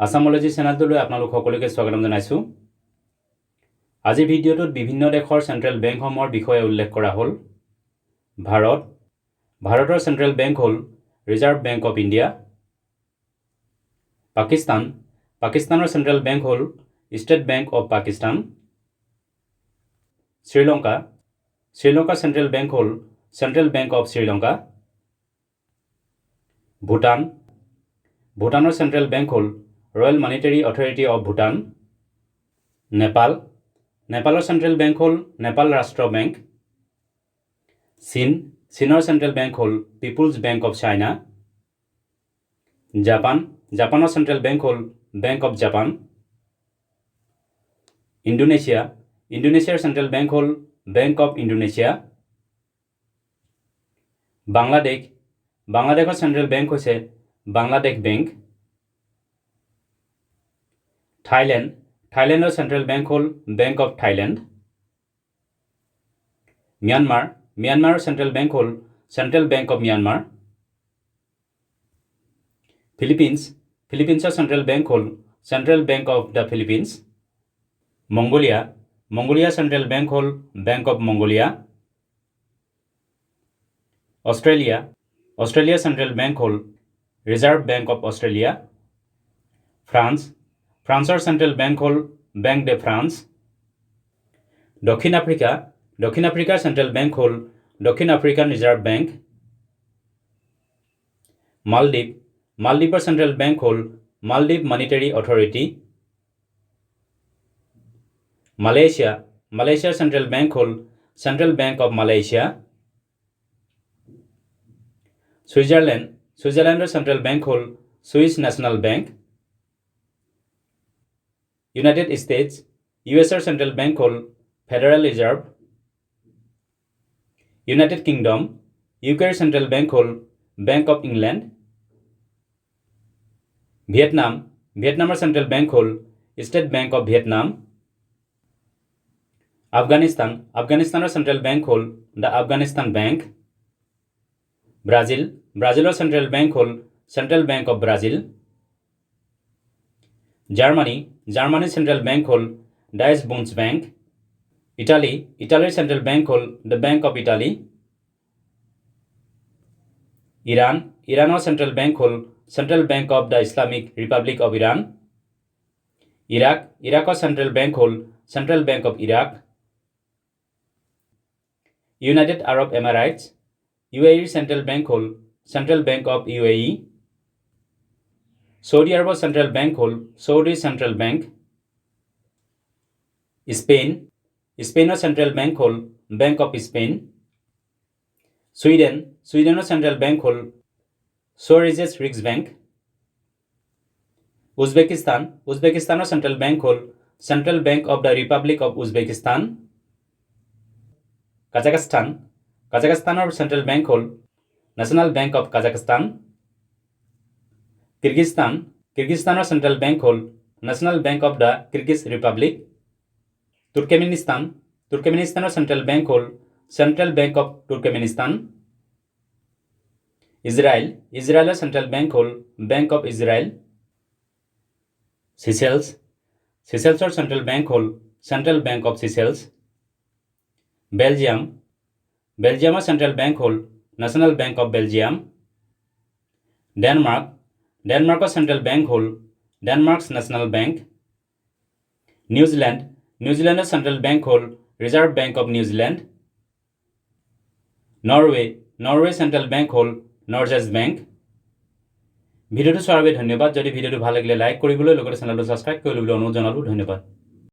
Assamology চেনেলটোলৈ আপোনালোক সকলোকে স্বাগতম জনাইছো। আজি ভিডিঅ'টোত বিভিন্ন দেশৰ চেন্ট্ৰেল বেংকসমূহৰ বিষয়ে উল্লেখ কৰা হ'ল। ভাৰতৰ চেন্ট্ৰেল বেংক হ'ল ৰিজাৰ্ভ বেংক অফ ইণ্ডিয়া। পাকিস্তানৰ চেন্ট্ৰেল বেংক হ'ল ষ্টেট বেংক অফ পাকিস্তান। শ্ৰীলংকাৰ চেন্ট্ৰেল বেংক হ'ল চেন্ট্ৰেল বেংক অফ শ্ৰীলংকা। ভূটানৰ চেন্ট্ৰেল বেংক হ'ল royal monetary authority of Bhutan. নেপালৰ চেন্ট্ৰেল বেংক হ'ল নেপাল ৰাষ্ট্ৰ বেংক। চীনৰ চেন্ট্ৰেল বেংক হ'ল পিপুলছ বেংক অফ চাইনা। জাপানৰ চেন্ট্ৰেল বেংক হ'ল বেংক অফ জাপান। ইণ্ডোনেছিয়াৰ চেন্ট্ৰেল বেংক হ'ল বেংক অফ ইণ্ডোনেছিয়া। বাংলাদেশৰ চেন্ট্ৰেল বেংক হৈছে বাংলাদেশ বেংক। থাইলেণ্ডৰ চেন্ট্ৰেল বেংক হ'ল বেংক অফ থাইলেণ্ড। মিয়ানমাৰৰ চেন্ট্ৰেল বেংক হ'ল চেন্ট্ৰেল বেংক অফ মিয়ানমাৰ। ফিলিপিনছৰ চেন্ট্ৰেল বেংক হ'ল Central Bank of the Philippines. মংগোলিয়াৰ চেন্ট্ৰেল বেংক হ'ল বেংক অফ মংগোলিয়া। অষ্ট্ৰেলিয়াৰ চেন্ট্ৰেল বেংক হ'ল ৰিজাৰ্ভ বেংক অফ অষ্ট্ৰেলিয়া। ফ্ৰান্সৰ চেন্ট্ৰেল বেংক হ'ল বেংক ডে ফ্ৰান্স। দক্ষিণ আফ্ৰিকাৰ চেন্ট্ৰেল বেংক হ'ল দক্ষিণ আফ্ৰিকান ৰিজাৰ্ভ বেংক। মালদ্বীপৰ চেন্ট্ৰেল বেংক হ'ল মালদ্বীপ মনিটাৰী অথৰিটি। মালয়েছিয়াৰ চেন্ট্ৰেল বেংক হ'ল চেন্ট্ৰেল বেংক অফ মালয়েছিয়া। ছুইজাৰলেণ্ডৰ চেন্ট্ৰেল বেংক হ'ল Swiss National Bank. United States ইউএছৰ চেন্ট্ৰেল বেংক হ'ল ফেডাৰেল ৰিজাৰ্ভ। ইউনাইটেড কিংডম ইউকেৰ চেন্ট্ৰেল বেংক হ'ল বেংক অফ ইংলেণ্ড। ভিয়েটনামৰ চেন্ট্ৰেল বেংক হ'ল ষ্টেট বেংক অফ ভিয়েটনাম। আফগানিস্তানৰ চেন্ট্ৰেল বেংক হ'ল দ্য আফগানিস্তান বেংক। ব্ৰাজিলৰ চেন্ট্ৰেল বেংক হ'ল চেন্ট্ৰেল বেংক অফ ব্ৰাজিল। জাৰ্মানীৰ চেন্ট্ৰেল বেংক হ'ল ডাইচ বুন্স বেংক। ইটালীৰ চেন্ট্ৰেল বেংক হ'ল দ্য বেংক অফ ইটালী। ইৰাণৰ চেন্ট্ৰেল বেংক হ'ল Central Bank of the Islamic Republic of Iran. ইৰাকৰ চেন্ট্ৰেল বেংক হ'ল Central Bank of Iraq. United Arab Emirates UAEৰ central bank হ'ল Central Bank of UAE। Saudi আৰবৰ central bank হ'ল Saudi Central Bank. স্পেইনৰ central bank হ'ল Bank of Spain. ছুইডেনৰ central bank হ'ল ছ'ৰিজেছ ৰিক্স বেংক। উজবেকিস্তানৰ চেন্ট্ৰেল বেংক হ'ল Central Bank of the Republic of Uzbekistan. কাজাখস্তানৰ চেন্ট্ৰেল বেংক হ'ল নেশ্যনেল বেংক অফ কাজাখস্তান। কিৰ্গিস্তানৰ চেন্ট্ৰেল বেংক হ'ল National Bank of the কিৰ্গিজ Republic. তুৰ্কমেনিস্তানৰ central bank হ'ল Central Bank of Turkmenistan. ইজৰাইলৰ central bank হ'ল Bank of Israel. চিচেলছৰ central bank হ'ল Central Bank of চিচেলছ। বেলজিয়ামৰ central bank হ'ল National Bank of Belgium. ডেনমাৰ্কৰ central bank হ'ল ডেনমাৰ্কছ national bank. নিউজিলেণ্ডৰ central bank হ'ল Reserve Bank of New Zealand. Norway central bank হ'ল নৰৱেজ bank. ভিডিঅ'টো চোৱাৰ বাবে ধন্যবাদ। যদি ভিডিঅ'টো ভাল লাগিলে লাইক কৰিবলৈ লগতে চেনেলটো ছাবস্ক্ৰাইব কৰি ল'বলৈ অনুৰোধ জনালোঁ। ধন্যবাদ।